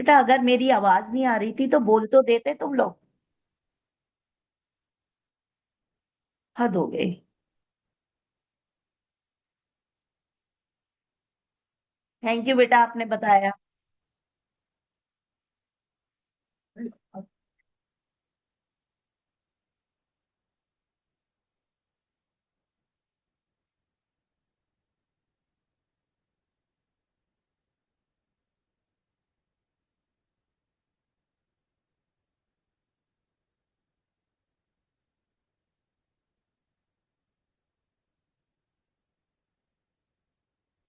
बेटा अगर मेरी आवाज नहीं आ रही थी तो बोल तो देते तुम लोग। हद हो गई। थैंक यू बेटा, आपने बताया।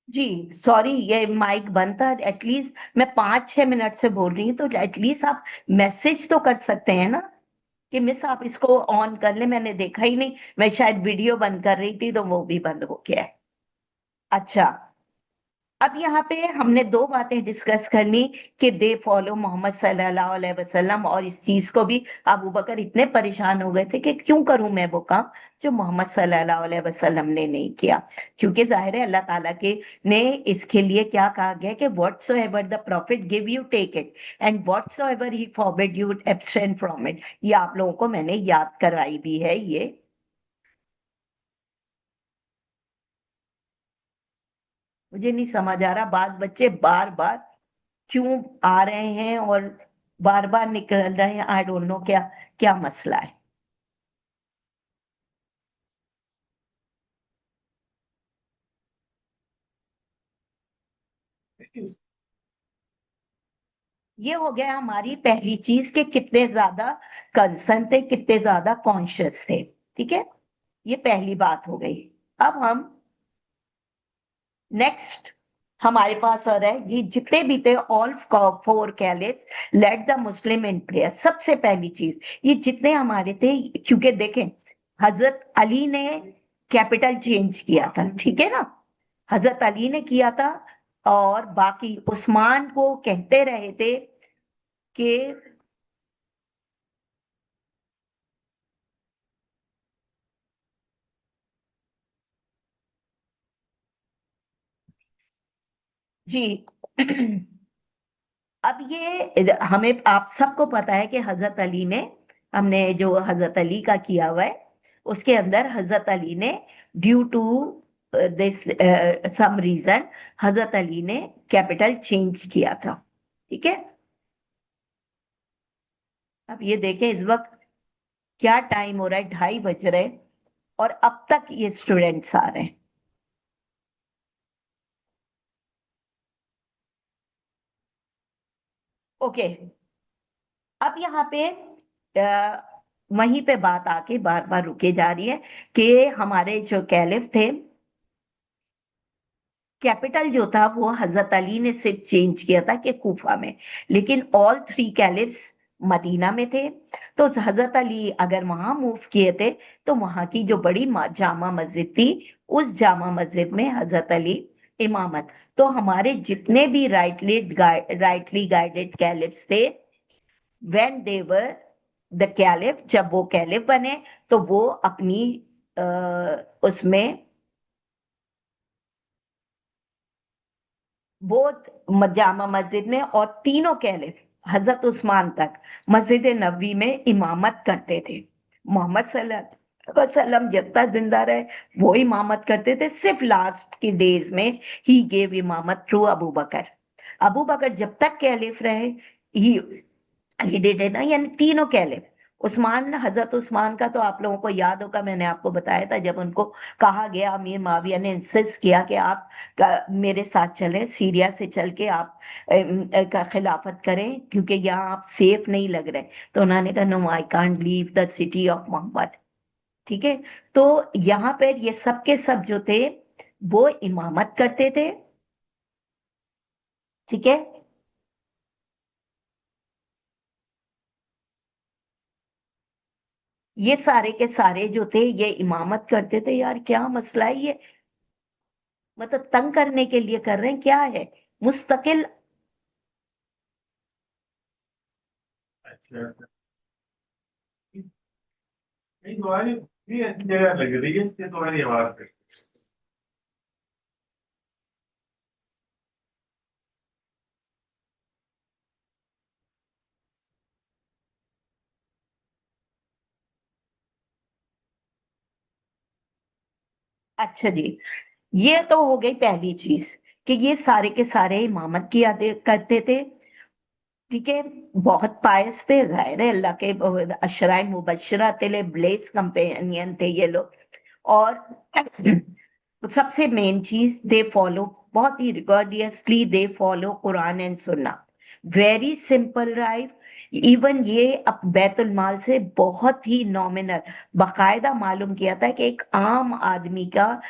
जी सॉरी, ये माइक बंद था एटलीस्ट। मैं 5-6 मिनट से बोल रही हूँ, तो एटलीस्ट आप मैसेज तो कर सकते हैं ना कि मिस आप इसको ऑन कर ले। मैंने देखा ही नहीं, मैं शायद वीडियो बंद कर रही थी तो वो भी बंद हो गया है। अच्छा, अब यहाँ पे हमने दो बातें डिस्कस कर ली कि दे फॉलो मोहम्मद सल्लल्लाहु अलैहि वसल्लम, और इस चीज को भी अबू बकर इतने परेशान हो गए थे कि क्यों करूं मैं वो काम जो मोहम्मद सल्लल्लाहु अलैहि वसल्लम ने नहीं किया। क्योंकि जाहिर है अल्लाह ताला के ने इसके लिए क्या कहा गया कि whatsoever the prophet give you take it, and whatsoever he forbid you abstain from it. ये आप लोगों को मैंने याद करवाई भी है ये। मुझे नहीं समझ आ रहा, बाज बच्चे बार बार क्यों आ रहे हैं और बार बार निकल रहे हैं। आई डोंट नो क्या क्या मसला है। ये हो गया हमारी पहली चीज कि कितने ज्यादा कंसर्न थे, कितने ज्यादा कॉन्शियस थे। ठीक है, ये पहली बात हो गई। अब हम नेक्स्ट, हमारे पास आ रहा है ये जितने भी थे all four caliphs let the Muslim in prayer. सबसे पहली चीज ये जितने हमारे थे, क्योंकि देखें हजरत अली ने कैपिटल चेंज किया था, ठीक है ना, हजरत अली ने किया था। और बाकी उस्मान को कहते रहे थे कि जी अब ये हमें आप सबको पता है कि हजरत अली ने, हमने जो हजरत अली का किया हुआ है उसके अंदर हजरत अली ने due to this some reason Hazrat Ali ने कैपिटल चेंज किया था। ठीक है, अब ये देखें इस वक्त क्या टाइम हो रहा है, 2:30 बज रहे हैं और अब तक ये स्टूडेंट्स आ रहे हैं। ओके, अब यहाँ पे वहीं पे बात आके बार बार रुके जा रही है कि हमारे जो कैलिफ थे, कैपिटल जो था वो हजरत अली ने सिर्फ चेंज किया था कि कूफा में, लेकिन ऑल थ्री कैलिफ्स मदीना में थे। तो हजरत अली अगर वहां मूव किए थे तो वहां की जो बड़ी जामा मस्जिद थी, उस जामा मस्जिद में हजरत अली इमामत। तो हमारे जितने भी राइटली गाइडेड कैलिफ्स थे, when they were the caliph, जब वो कैलिफ बने तो वो अपनी उसमें वो जामा मस्जिद में और तीनों कैलिफ हजरत उस्मान तक मस्जिद नबवी में इमामत करते थे। मोहम्मद सल्लल्लाहु अलैहि वसल्लम जब तक जिंदा रहे वो इमामत करते थे, सिर्फ लास्ट के डेज में ही गेव इमामत थ्रू अबू बकर। अबू बकर जब तक कैलिफ रहे ही ही डिड है ना, यानी तीनों कैलिफ। उस्मान, हजरत उस्मान का तो आप लोगों को याद होगा, मैंने आपको बताया था जब उनको कहा गया, अमीर माविया ने इंसिस्ट किया कि आप मेरे साथ चलें, सीरिया से चल के आप का खिलाफत करें क्योंकि यहाँ आप सेफ नहीं लग रहे। तो उन्होंने कहा no I can't leave the city of Muhammad. ठीक है, तो यहाँ पर ये सब के सब जो थे वो इमामत करते थे। ठीक है, ये सारे के सारे जो थे ये इमामत करते थे। यार क्या मसला है ये, मतलब तंग करने के लिए कर रहे हैं क्या है, मुस्तकिल। अच्छा, नहीं तुम्हारी भी अच्छी जगह लग रही है ये तुम्हारी आवाज पे। अच्छा जी, ये तो हो गई पहली चीज कि ये सारे के सारे इमामत किया करते थे। ठीक है, बहुत पायस थे, जाहिर है अल्लाह के अशराए मुबशरा थे, ब्लेस कंपेनियन थे ये लोग। और सबसे मेन चीज, दे फॉलो, बहुत ही रिकॉर्डियसली दे फॉलो कुरान एंड सुन्ना। Very simple life. इवन ये अब बैतुल माल से बहुत ही नॉमिनल, बाकायदा मालूम किया था कि एक आम आदमी का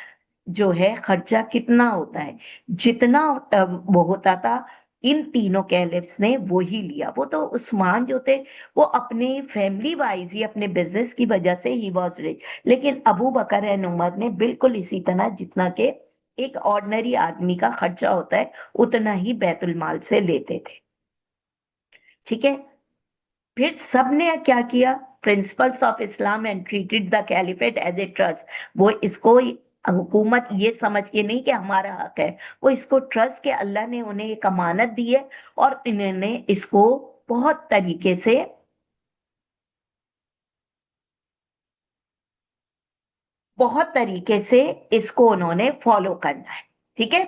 जो है खर्चा कितना होता है, जितना वो होता था। इन तीनों कैलिफ्स ने वो ही लिया। वो तो उस्मान जो थे, वो अपने फैमिली वाइज ही, अपने बिजनेस की वजह से ही वॉज रिच। लेकिन अबू बकर एंड उमर ने बिल्कुल इसी तरह, जितना के एक ऑर्डिनरी आदमी का खर्चा होता है, उतना ही बैतुल माल से लेते थे। ठीक है। फिर सबने क्या किया, principles of Islam and treated the caliphate as a trust. वो इसको हुकूमत ये समझ के नहीं कि हमारा हक है, वो इसको ट्रस्ट के अल्लाह ने उन्हें एक अमानत दी है, और इन्होंने इसको बहुत तरीके से, बहुत तरीके से इसको उन्होंने फॉलो करना है। ठीक है।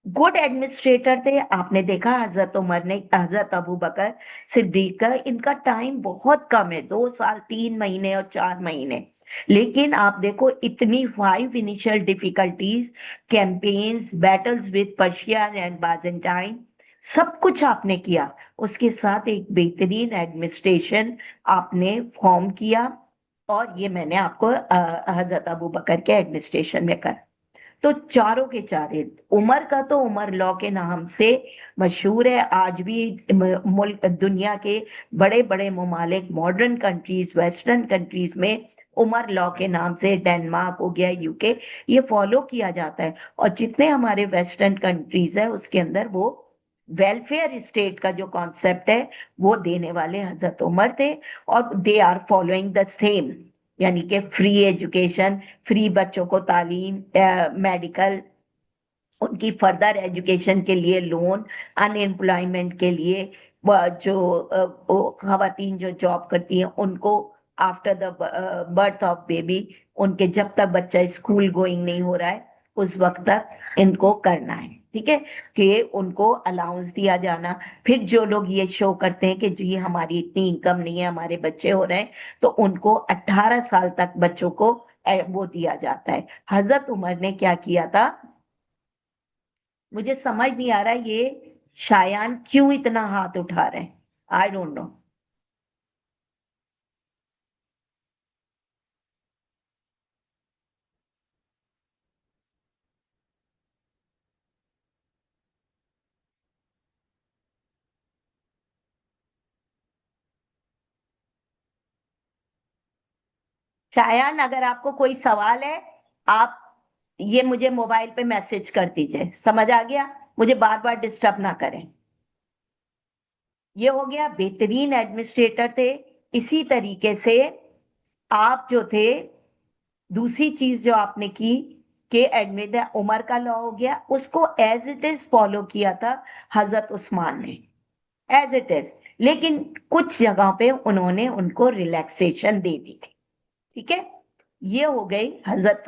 गुड एडमिनिस्ट्रेटर थे। आपने देखा हजरत उमर ने, हजरत अबू बकर सिद्दीक का, इनका टाइम बहुत कम है, 2 साल 3 महीने और 4 महीने। लेकिन आप देखो, इतनी 5 initial difficulties, campaigns, battles with Persia and Byzantine, सब कुछ आपने किया। उसके साथ एक बेहतरीन एडमिनिस्ट्रेशन आपने फॉर्म किया। और ये मैंने आपको हजरत अबू बकर के एडमिनिस्ट्रेशन में कर। तो चारों के चारे, उमर का तो उमर लॉ के नाम से मशहूर है आज भी। मुल्क, दुनिया के बड़े बड़े ममालिक, मॉडर्न कंट्रीज, वेस्टर्न कंट्रीज में उमर लॉ के नाम से, डेनमार्क हो गया, यूके, ये फॉलो किया जाता है। और जितने हमारे वेस्टर्न कंट्रीज है उसके अंदर वो वेलफेयर स्टेट का जो कॉन्सेप्ट है, वो देने वाले हजरत उमर थे। और they are following the same, यानी कि फ्री एजुकेशन, फ्री बच्चों को तालीम, मेडिकल, उनकी फर्दर एजुकेशन के लिए लोन, अनएम्प्लॉयमेंट के लिए, जो खवातीन जो जॉब करती हैं उनको after the birth of baby, उनके जब तक बच्चा स्कूल गोइंग नहीं हो रहा है उस वक्त तक इनको करना है। ठीक है, कि उनको अलाउंस दिया जाना। फिर जो लोग ये शो करते हैं कि जी हमारी इतनी इनकम नहीं है, हमारे बच्चे हो रहे हैं, तो उनको 18 साल तक बच्चों को वो दिया जाता है। हजरत उमर ने क्या किया था, मुझे समझ नहीं आ रहा ये शायान क्यों इतना हाथ उठा रहे हैं, आई डोंट नो। शायान, अगर आपको कोई सवाल है, आप ये मुझे मोबाइल पे मैसेज कर दीजिए। समझ आ गया? मुझे बार बार डिस्टर्ब ना करें। ये हो गया, बेहतरीन एडमिनिस्ट्रेटर थे। इसी तरीके से आप जो थे, दूसरी चीज जो आपने की कि एडमिट उमर का लॉ हो गया, उसको एज इट इज फॉलो किया था हजरत उस्मान ने, एज इट इज। लेकिन कुछ जगह पे उन्होंने उनको रिलैक्सेशन दे दी थी। ठीक है, ये हो गई हजरत।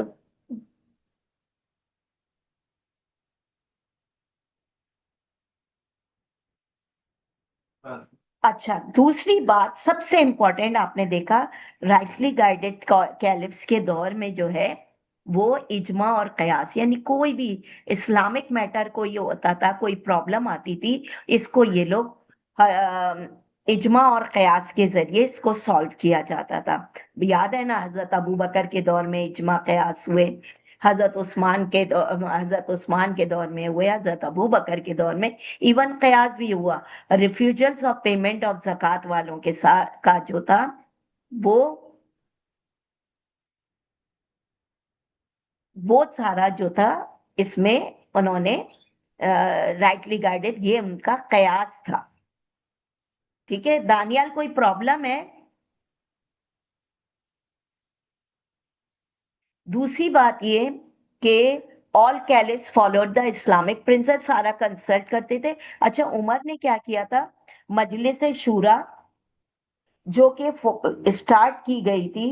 हाँ। अच्छा, दूसरी बात सबसे इंपॉर्टेंट, आपने देखा राइटली गाइडेड कैलिफ्स के दौर में जो है, वो इजमा और कयास, यानी कोई भी इस्लामिक मैटर कोई होता था, कोई प्रॉब्लम आती थी, इसको ये लोग इजमा और कयास के जरिए इसको सॉल्व किया जाता था। याद है ना, हजरत अबू बकर के दौर में इजमा कयास हुए, हजरत उस्मान के दौर में हुए, हजरत अबू बकर के दौर में इवन कयास भी हुआ। रिफ्यूजल्स ऑफ पेमेंट ऑफ जक़ात वालों के साथ का जो था, वो वो सारा जो था, इसमें उन्होंने राइटली गाइडेड, ये उनका कयास था। ठीक है दानियाल, कोई प्रॉब्लम है? दूसरी बात ये कि all caliphs followed the Islamic princess, सारा कंसल्ट करते थे। अच्छा, उमर ने क्या किया था, मजलिस शूरा जो कि स्टार्ट की गई थी,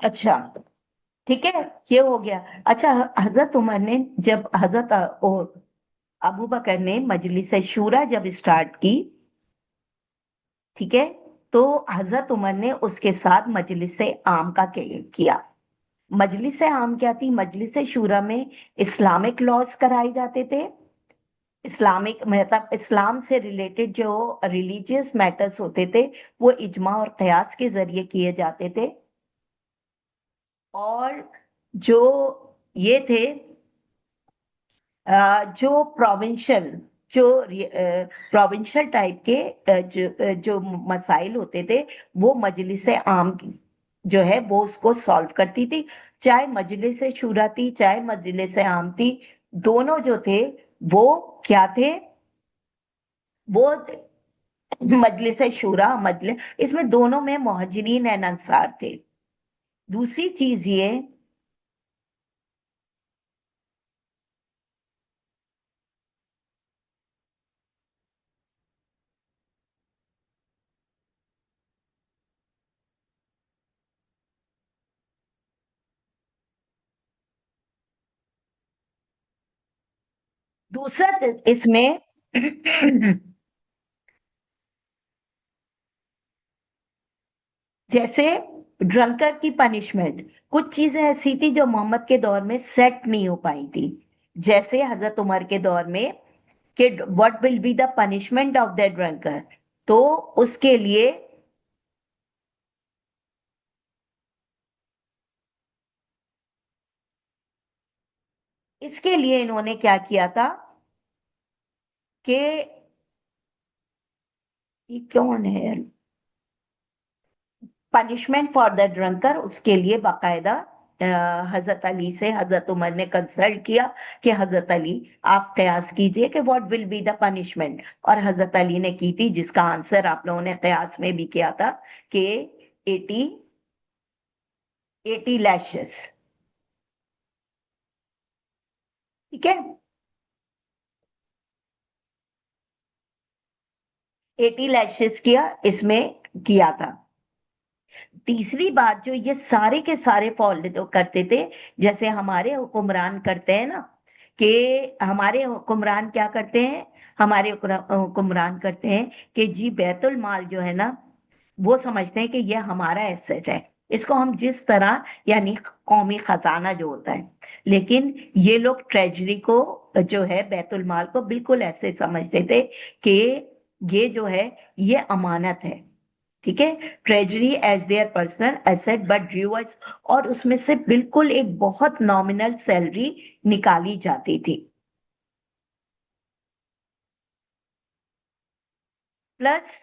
अच्छा, ठीक है, ये हो गया। अच्छा, हजरत उमर ने, जब हजरत अबू बकर ने मजलिस शूरा जब स्टार्ट की, ठीक है, तो हजरत उमर ने उसके साथ मजलिस आम का किया। मजलिस आम क्या थी? मजलिस शूरा में इस्लामिक लॉज कराए जाते थे। इस्लामिक मतलब इस्लाम से रिलेटेड जो रिलीजियस मैटर्स होते थे, वो इजमा और कयास के जरिए किए जाते थे। और जो ये थे, जो प्रोविंशियल, जो प्रोविंशियल टाइप के जो मसाइल होते थे, वो मजलिस आम जो है वो उसको सॉल्व करती थी। चाहे मजलिस शूरा थी, चाहे मजलिस आम थी, दोनों जो थे वो क्या थे? वो मजलिस शूरा, मजलिस, इसमें दोनों में मुहाजिरीन एंड अंसार थे। दूसरी चीज ये, दूसरा इसमें जैसे ड्रंकर की पनिशमेंट, कुछ चीजें ऐसी थी जो मोहम्मद के दौर में सेट नहीं हो पाई थी। जैसे हजरत उमर के दौर में कि what will be the punishment of the drunker, तो उसके लिए, इसके लिए इन्होंने क्या किया था कि, ये कौन है, पनिशमेंट फॉर द ड्रंकर, उसके लिए बाकायदा हजरत अली से हजरत उमर ने कंसल्ट किया कि हजरत अली, आप कयास कीजिए कि what will be the punishment. और हजरत अली ने की थी, जिसका आंसर आप लोगों ने कयास में भी किया था कि 80, 80 लैशेस। ठीक है, 80 लैशेस किया इसमें, किया था। तीसरी बात, जो ये सारे के सारे फॉलो करते थे, जैसे हमारे हुक्मरान करते हैं ना, कि हमारे हुक्मरान क्या करते हैं, हमारे हुक्मरान करते हैं कि जी बैतुल माल जो है ना, वो समझते हैं कि ये हमारा एसेट है, इसको हम जिस तरह, यानी कौमी खजाना जो होता है, लेकिन ये लोग ट्रेजरी को, जो है बैतुल माल को, बिल्कुल ऐसे समझते थे कि ये जो है ये अमानत है। ठीक है, treasury as their personal asset but ड्यूअर्स, और उसमें से बिल्कुल एक बहुत नॉमिनल सैलरी निकाली जाती थी। प्लस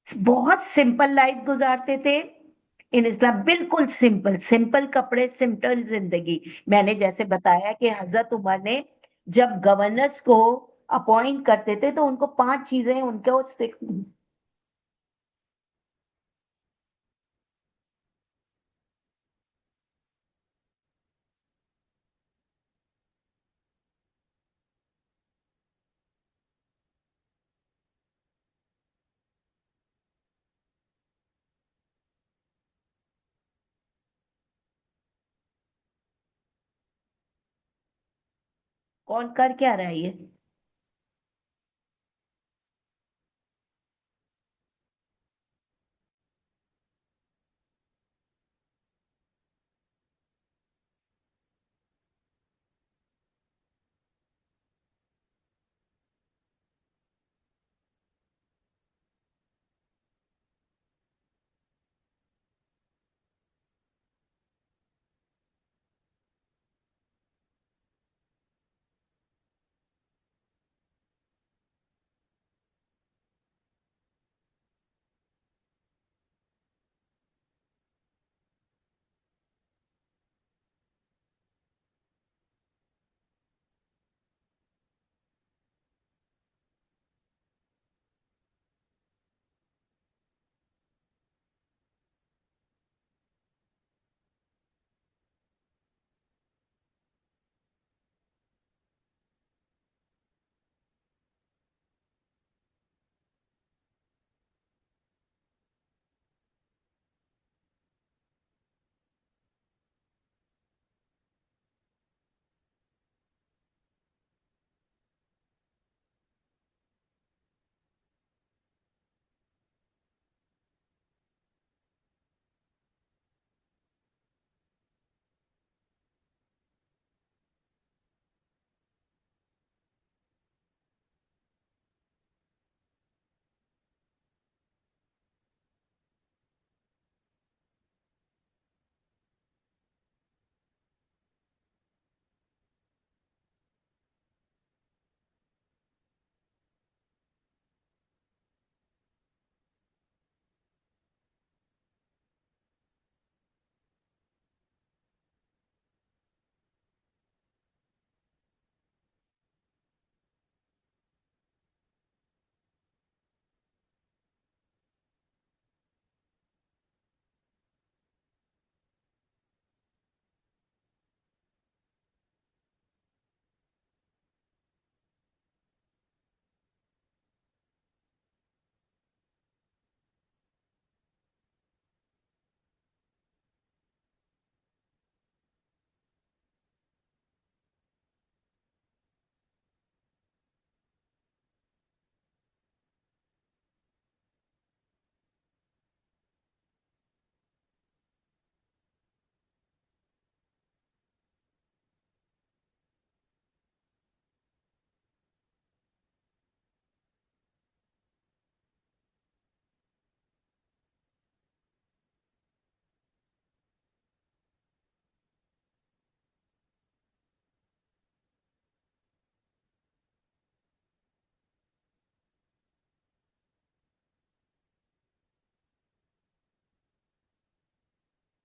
बहुत सिंपल लाइफ गुजारते थे इन इस्लाम, बिल्कुल सिंपल, सिंपल कपड़े, सिंपल जिंदगी। मैंने जैसे बताया कि हजरत उमर ने जब गवर्नर्स को अपॉइंट करते थे, तो उनको 5 चीजें उनको कौन कर क्या रहा है ये?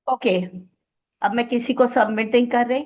ओके, अब मैं किसी को सबमिट नहीं कर रही।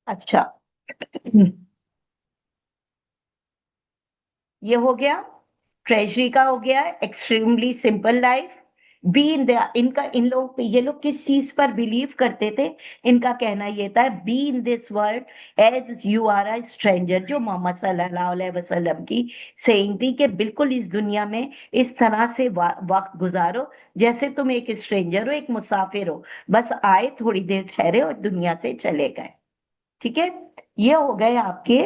अच्छा, ये हो गया, ट्रेजरी का हो गया, extremely simple life, be in the, इनका इन लोग ये लोग किस चीज पर बिलीव करते थे? इनका कहना ये था, be in this world as you are a stranger, जो मोहम्मद सल्लल्लाहु अलैहि वसल्लम की सेइंग थी कि बिल्कुल इस दुनिया में इस तरह से वक्त गुजारो जैसे तुम एक स्ट्रेंजर हो, एक मुसाफिर हो, बस आए, थोड़ी देर ठहरे और दुनिया से चले गए। ठीक है, ये हो गए आपके।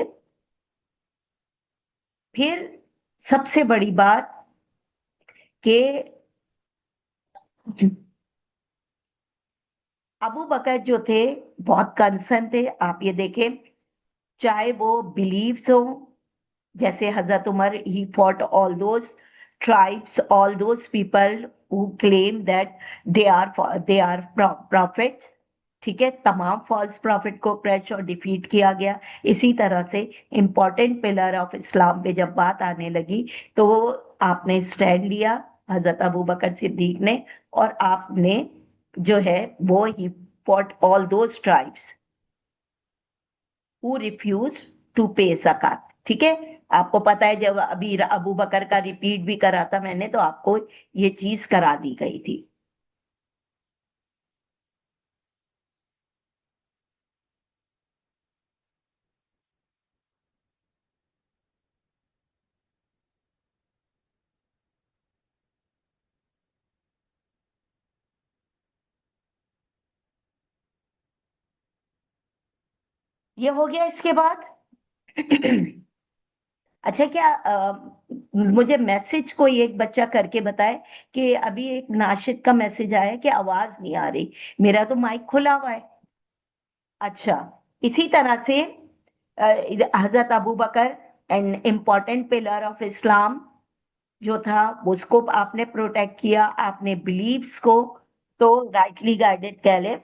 फिर सबसे बड़ी बात कि अबू बकर जो थे, बहुत कंसर्न थे। आप ये देखें, चाहे वो बिलीव्स हो, जैसे Hazrat Umar, he fought all those tribes, all those people who claim that they are prophets. ठीक है, तमाम फॉल्स प्रॉफिट को क्रश और डिफीट किया गया। इसी तरह से इंपॉर्टेंट पिलर ऑफ इस्लाम पे जब बात आने लगी, तो आपने स्टैंड लिया, हजरत अबू बकर सिद्दीक ने, और आपने जो है वो he fought all those tribes who refuse to pay ज़कात। ठीक है, आपको पता है, जब अभी अबू बकर का रिपीट भी करा था मैंने, तो आपको ये चीज करा दी गई थी। ये हो गया इसके बाद। अच्छा, क्या मुझे मैसेज कोई एक बच्चा करके बताए कि अभी एक नाशिद का मैसेज आया कि आवाज नहीं आ रही। मेरा तो माइक खुला हुआ है। अच्छा, इसी तरह से हजरत Abu Bakr, an important pillar of Islam जो था, उसको आपने प्रोटेक्ट किया, आपने बिलीव्स को, तो राइटली गाइडेड कैलिफ।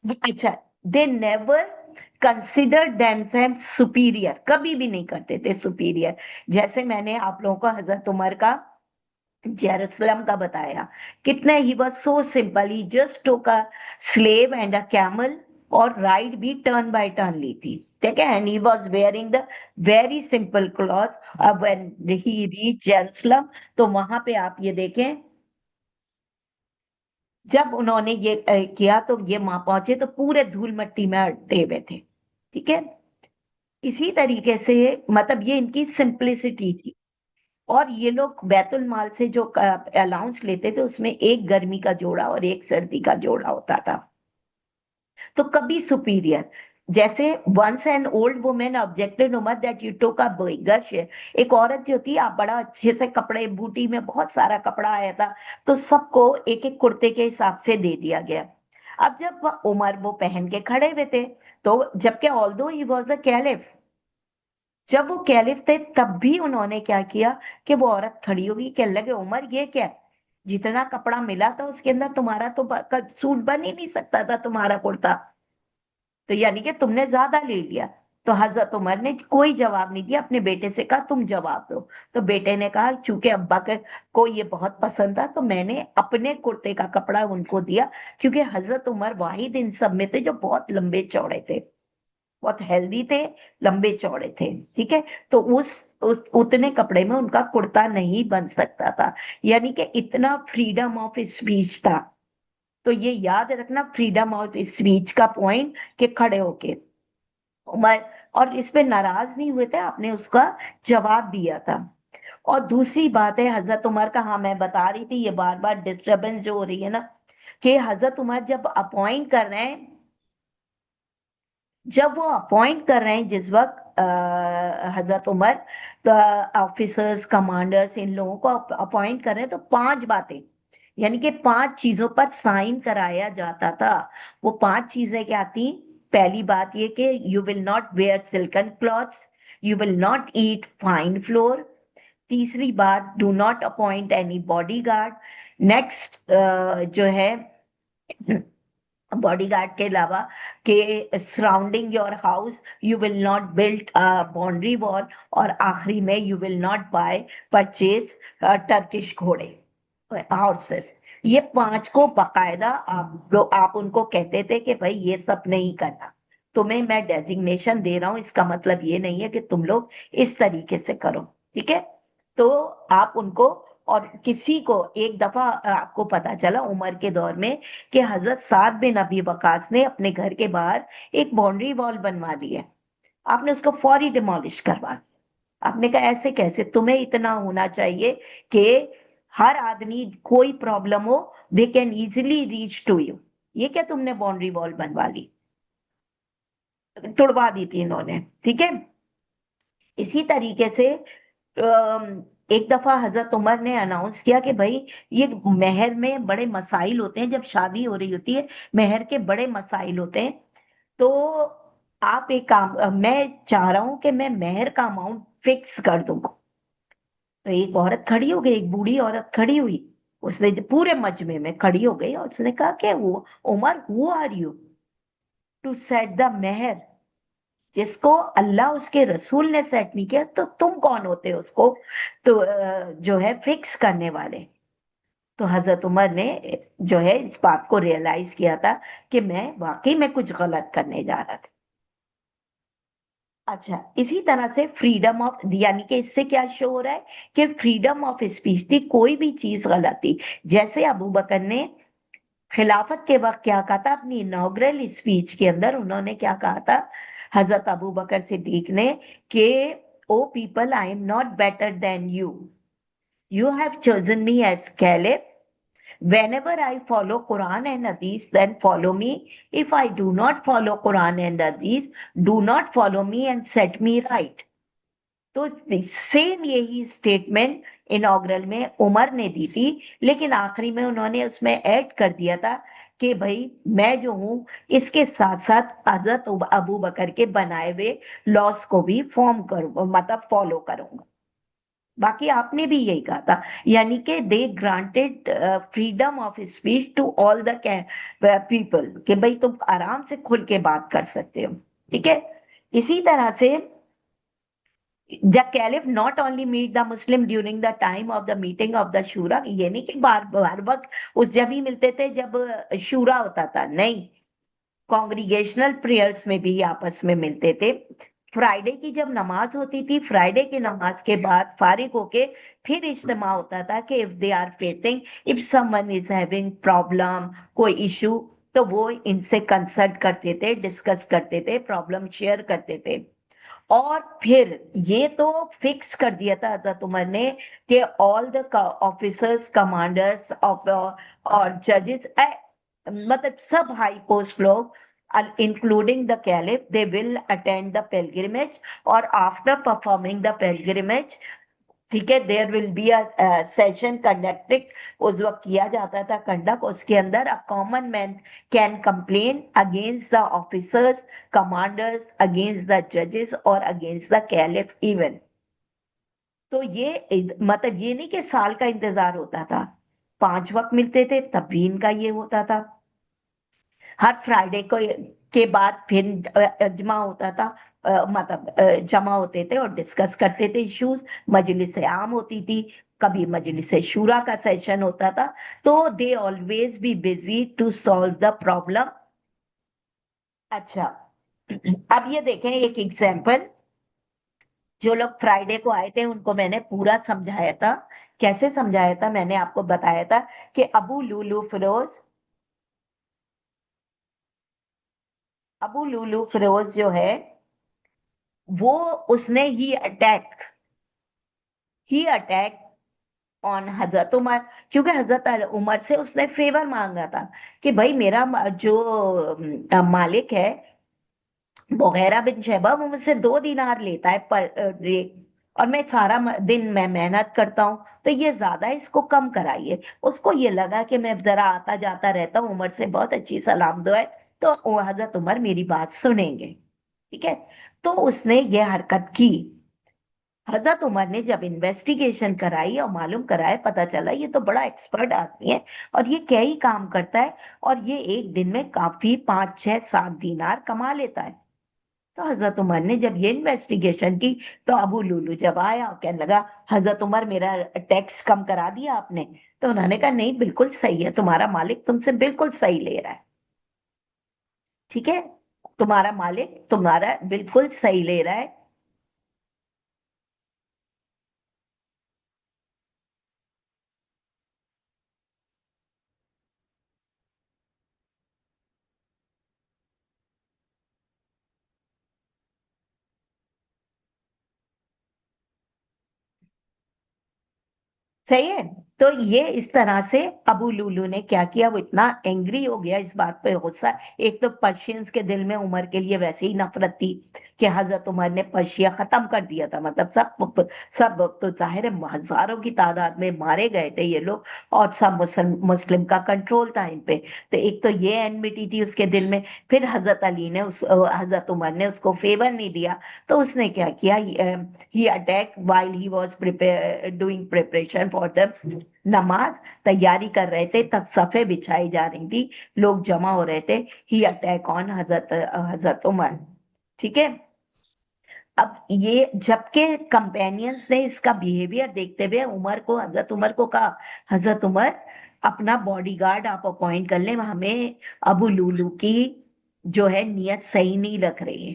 अच्छा, they never consider themselves superior, कभी भी नहीं करते थे सुपीरियर। जैसे मैंने आप लोगों को हजरत उमर का, जेरूसलम का बताया, कितने he was so simple, he just took a slave and a camel, और राइड भी टर्न बाय टर्न ली थी। ठीक है, and he was wearing the very simple cloth. अब व्हेन ही रीच जेरूसलम, तो वहां पे आप ये देखें, जब उन्होंने ये किया, तो ये वहां पहुंचे तो पूरे धूल मट्टी में अटे हुए थे। ठीक है, इसी तरीके से, मतलब ये इनकी सिंप्लिसिटी थी। और ये लोग बैतुल माल से जो अलाउंस लेते थे, उसमें एक गर्मी का जोड़ा और एक सर्दी का जोड़ा होता था। तो कभी सुपीरियर, जैसे once an old women objected Umar that you took a bigger share, एक औरत जो थी, आप बड़ा अच्छे से कपड़े, बूटी में बहुत सारा कपड़ा आया था, तो सबको एक एक कुर्ते के हिसाब से दे दिया गया। अब जब उमर वो पहन के खड़े हुए थे, तो जबकि although he was a caliph, जब वो कैलिफ थे, तब भी उन्होंने क्या किया कि वो औरत खड़ी होगी, कहने लगे, उमर ये क्या है? जितना कपड़ा मिला था उसके अंदर तुम्हारा तो सूट बन ही नहीं सकता था, तुम्हारा कुर्ता, तो यानी कि तुमने ज्यादा ले लिया। तो हजरत उमर ने कोई जवाब नहीं दिया, अपने बेटे से कहा तुम जवाब दो। तो बेटे ने कहा चूंकि अब्बा को ये बहुत पसंद था तो मैंने अपने कुर्ते का कपड़ा उनको दिया, क्योंकि हजरत उमर वाहिद इन सब में थे जो बहुत लंबे चौड़े थे, बहुत हेल्दी थे, लंबे चौड़े थे। ठीक है, तो उस उतने कपड़े में उनका कुर्ता नहीं बन सकता था, यानी कि इतना फ्रीडम ऑफ स्पीच था। तो ये याद रखना, फ्रीडम ऑफ स्पीच का पॉइंट, कि खड़े होके उमर, और इस पे नाराज नहीं हुए थे, आपने उसका जवाब दिया था। और दूसरी बात है हजरत उमर का, हाँ मैं बता रही थी, ये बार बार डिस्टरबेंस जो हो रही है ना, कि हजरत उमर जब अपॉइंट कर रहे हैं, जब वो अपॉइंट कर रहे हैं जिस वक्त हजरत उमर, तो ऑफिसर्स कमांडर्स इन लोगों को अपॉइंट कर रहे हैं, तो 5 बातें, यानी कि 5 चीजों पर साइन कराया जाता था। वो 5 चीजें क्या थी? पहली बात ये कि you will not wear silken clothes, you will not eat fine flour. तीसरी बात, do not appoint any bodyguard. Next जो है बॉडीगार्ड के अलावा, के surrounding your house you will not build a boundary wall. और आखिरी में you will not buy purchase Turkish घोड़े, हॉर्सेस। ये 5 को बाकायदा आप उनको कहते थे कि भाई ये सब नहीं करना, तुम्हें मैं डेजिग्नेशन दे रहा हूं, इसका मतलब ये नहीं है कि तुम लोग इस तरीके से करो। ठीक है, तो आप उनको, और किसी को एक दफा आपको पता चला उमर के दौर में कि हजरत साद बिन अबी वकास ने अपने घर के बाहर एक बाउंड्री वॉल बनवा ली है, आपने उसको फौरी डिमोलिश करवा दिया। आपने कहा ऐसे कैसे? तुम्हें इतना होना चाहिए कि हर आदमी, कोई प्रॉब्लम हो, they can easily reach to you. ये क्या तुमने बाउंड्री वॉल बनवा ली? तुड़वा दी थी इन्होंने। ठीक है, इसी तरीके से एक दफा हजरत उमर ने अनाउंस किया कि भाई ये मेहर में बड़े मसाइल होते हैं, जब शादी हो रही होती है मेहर के बड़े मसाइल होते हैं। तो आप एक काम, मैं चाह रहा हूं कि मैं मेहर का अमाउंट फिक्स कर दूं। तो एक औरत खड़ी हो गई, एक बूढ़ी औरत खड़ी हुई, उसने पूरे मजमे में खड़ी हो गई और उसने कहा कि वो Umar, who are you to set the मेहर? जिसको अल्लाह उसके रसूल ने सेट नहीं किया, तो तुम कौन होते हो उसको तो जो है फिक्स करने वाले? तो हजरत उमर ने जो है इस बात को रियलाइज किया था कि मैं वाकई में कुछ गलत करने जा रहा था। अच्छा, इसी तरह से फ्रीडम ऑफ, यानी कि इससे क्या शो हो रहा है कि फ्रीडम ऑफ स्पीच थी, कोई भी चीज गलत थी। जैसे अबू बकर ने खिलाफत के वक्त क्या कहा था अपनी इनॉग्रल स्पीच के अंदर, उन्होंने क्या कहा था हजरत अबू बकर सिद्दीक ने, कि O people, I am not better than you, you have chosen me as caliph. Whenever I follow Quran and Hadith, then follow me. If I do not follow Quran and Hadith, do not follow me and set me right. तो same यही statement inaugural में उमर ने दी थी, लेकिन आखिरी में उन्होंने उसमें ऐड कर दिया था कि भाई मैं जो हूं इसके साथ साथ हजरत अबू बकर के बनाए हुए लॉस को भी फॉर्म करूंगा, मतलब फॉलो करूंगा। बाकी आपने भी यही कहा था, यानी कि they granted freedom of speech to all the people, कि भाई तुम आराम से खुल के बात कर सकते हो। ठीक है, इसी तरह से the caliph not only meet the Muslim during the time of the meeting of the शूरा, ये नहीं कि बार बार वक्त उस जब ही मिलते थे जब शूरा होता था, नहीं, कॉन्ग्रीगेशनल प्रेयर्स में भी आपस में मिलते थे। फ्राइडे की जब नमाज होती थी, फ्राइडे की नमाज के बाद फारिग होके फिर इज्तिमा होता था कि if they are facing, if someone is having problem, कोई इशू, तो वो इनसे कंसल्ट करते थे, डिस्कस करते थे, प्रॉब्लम शेयर करते थे। और फिर ये तो फिक्स कर दिया था हजरत उमर ने कि all the officers commanders of और जजेस, मतलब सब हाई पोस्ट लोग, including the caliph, they will attend the pilgrimage, और after performing the pilgrimage, ठीक है, there will be a session conducted, उस वक्त किया जाता था कंडक्ट, उसके अंदर a common man can complain against the officers commanders, against the जजेस और अगेंस्ट द कैलिफ इवन। तो ये मतलब ये नहीं कि साल का इंतजार होता था, 5 वक्त मिलते थे तब भी इनका ये होता था। हर फ्राइडे को के बाद फिर अजमा होता था, मतलब जमा होते थे और डिस्कस करते थे इश्यूज। मजलिस आम होती थी, कभी मजलिस शूरा का सेशन होता था। तो they always be busy to solve the problem. अच्छा, अब ये देखें एक एग्जाम्पल। जो लोग फ्राइडे को आए थे उनको मैंने पूरा समझाया था। कैसे समझाया था, मैंने आपको बताया था कि अबू लुलू फिरोज, अबू लुलू फिरोज जो है वो, उसने ही अटैक ऑन हजरत उमर। क्योंकि हजरत उमर से उसने फेवर मांगा था कि भाई मेरा जो मालिक है मुगीरा बिन शैबा, वो मुझसे 2 दीनार लेता है पर डे, और मैं सारा दिन मैं मेहनत करता हूँ, तो ये ज्यादा है, इसको कम कराइए। उसको ये लगा कि मैं जरा आता जाता रहता हूँ, उमर से बहुत अच्छी सलाम दुआ है, तो वो हजरत उमर मेरी बात सुनेंगे। ठीक है, तो उसने ये हरकत की। हजरत उमर ने जब इन्वेस्टिगेशन कराई और मालूम कराया, पता चला ये तो बड़ा एक्सपर्ट आदमी है और ये क्या ही काम करता है, और ये एक दिन में काफी 5 6 7 दीनार कमा लेता है। तो हजरत उमर ने जब ये इन्वेस्टिगेशन की, तो अबू लुलू जब आया और कहने लगा, हजरत उमर मेरा टैक्स कम करा दिया आपने? तो उन्होंने कहा नहीं, बिल्कुल सही है, तुम्हारा मालिक तुमसे बिल्कुल सही ले रहा है। ठीक है, तुम्हारा मालिक तुम्हारा बिल्कुल सही ले रहा है। सही है। तो ये इस तरह से अबू लुलू ने क्या किया, वो इतना एंग्री हो गया, इस बात पे गुस्सा। एक तो पर्शियंस के दिल में उमर के लिए वैसे ही नफरत थी कि हजरत उमर ने पर्शिया खत्म कर दिया था, मतलब सब सब तो जाहिर है हजारों की तादाद में मारे गए थे ये लोग, और सब मुस्लिम का कंट्रोल था इन पे। तो एक तो ये एनमिटी थी उसके दिल में। फिर हजरत अली ने हजरत उमर ने उसको फेवर नहीं दिया, तो उसने क्या किया, he attack while he was prepare doing preparation for the namaz. तैयारी कर रहे थे, तब सफे बिछाई जा रही थी, लोग जमा हो रहे थे। ही अटैक ऑन हजरत उमर। ठीक है। अब ये जबकि कंपेनियंस ने इसका बिहेवियर देखते हुए हजरत उमर को कहा, हजरत उमर अपना बॉडीगार्ड आप अपॉइंट कर लें, हमें अबू लुलू की जो है नियत सही नहीं लग रही है,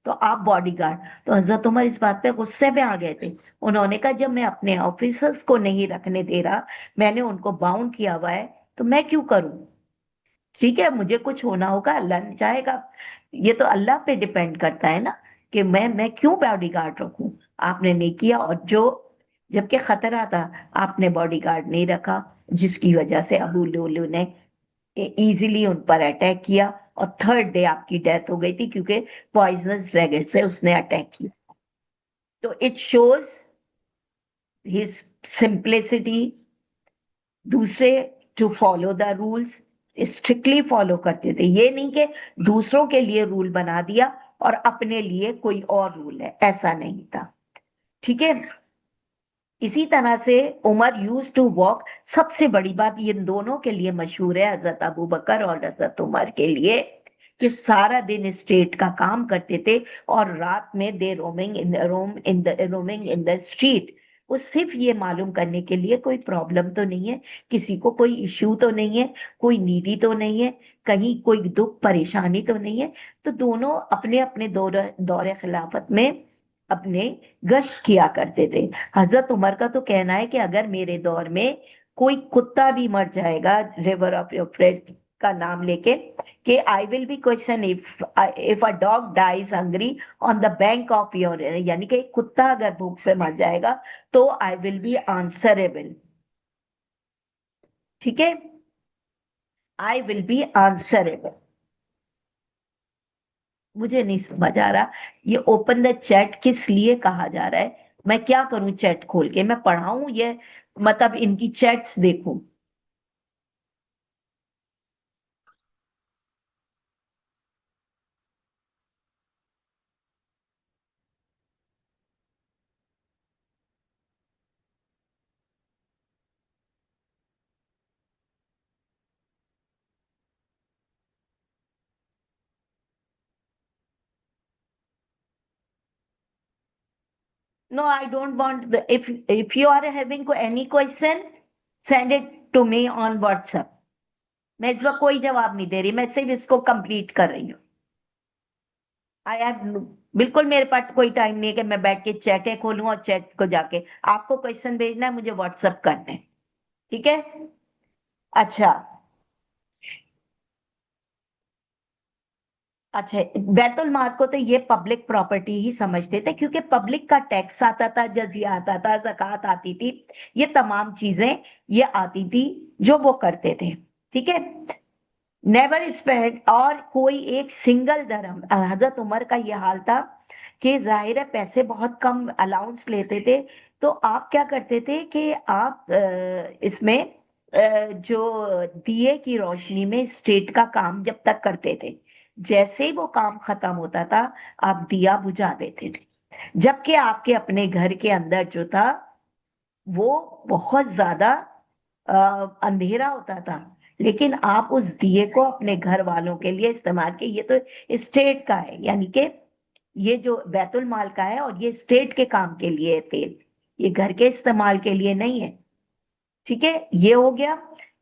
तो आप बॉडीगार्ड। तो हजरत उमर इस बात पे गुस्से में आ गए थे। उन्होंने कहा जब मैं अपने ऑफिसर्स को नहीं रखने दे रहा, मैंने उनको बाउंड किया हुआ है, तो मैं क्यों करूं? ठीक है, मुझे कुछ होना होगा, अल्लाह ने चाहेगा। ये तो अल्लाह पे डिपेंड करता है ना, कि मैं क्यों बॉडी गार्ड रखूं। आपने नहीं किया, और जो जबकि खतरा था, आपने बॉडी गार्ड नहीं रखा, जिसकी वजह से अबू लुलू ने इजीली उन पर अटैक किया, और थर्ड डे आपकी डेथ हो गई थी, क्योंकि पॉइजनस ड्रैगन से उसने अटैक किया। तो इट शोज हिज सिंप्लिसिटी। दूसरे, to follow the rules, strictly follow करते थे, ये नहीं कि दूसरों के लिए रूल बना दिया और अपने लिए कोई और रूल है, ऐसा नहीं था। ठीक है। इसी तरह से उमर यूज टू वॉक। सबसे बड़ी बात ये दोनों के लिए मशहूर है, हजरत अबू बकर और हजरत उमर के लिए, कि सारा दिन स्टेट का काम करते थे और रात में दे रोमिंग इन द स्ट्रीट। वो सिर्फ ये मालूम करने के लिए कोई प्रॉब्लम तो नहीं है, किसी को कोई इश्यू तो नहीं है, कोई नीडी तो नहीं है, कहीं कोई दुख परेशानी तो नहीं है। तो दोनों अपने अपने दौरे खिलाफत में अपने गश्त किया करते थे। हजरत उमर का तो कहना है कि अगर मेरे दौर में कोई कुत्ता भी मर जाएगा रिवर ऑफ यूफ्रेट का नाम लेके, कि I will be question if a dog dies hungry on the bank of your, यानी कि एक कुत्ता अगर भूख से मर जाएगा तो आई विल बी आंसरेबल। ठीक है, आई विल बी आंसरेबल। मुझे नहीं समझ आ रहा ये ओपन द चैट किस लिए कहा जा रहा है। मैं क्या करूं, चैट खोल के मैं पढ़ाऊं, ये मतलब इनकी चैट्स देखूं? No, I don't want the, if you are having any question, send it to me on WhatsApp. मैं इस वक्त कोई जवाब नहीं दे रही, मैं सिर्फ इसको कंप्लीट कर रही हूँ। आई हैव बिल्कुल, मेरे पास कोई टाइम नहीं है कि मैं बैठ के चैटें खोलूं और चैट को जाके आपको क्वेश्चन भेजना है, मुझे व्हाट्सएप कर दें। ठीक है। अच्छा। अच्छा, बैतुल माल को तो ये पब्लिक प्रॉपर्टी ही समझते थे, क्योंकि पब्लिक का टैक्स आता था, जजिया आता था, ज़कात आती थी, ये तमाम चीजें ये आती थी जो वो करते थे। ठीक है। नेवर स्पेंड, और कोई एक सिंगल दरहम, हजरत उमर का ये हाल था कि जाहिर है पैसे बहुत कम अलाउंस लेते थे, तो आप क्या करते थे कि आप इसमें जो दिए की रोशनी में स्टेट का काम जब तक करते थे, जैसे ही वो काम खत्म होता था आप दिया बुझा देते थे, जबकि आपके अपने घर के अंदर जो था वो बहुत ज्यादा अंधेरा होता था, लेकिन आप उस दिए को अपने घर वालों के लिए इस्तेमाल किए। ये तो स्टेट का है, यानी कि ये जो बैतुल माल का है और ये स्टेट के काम के लिए है तेल, ये घर के इस्तेमाल के लिए नहीं है। ठीक है, ये हो गया।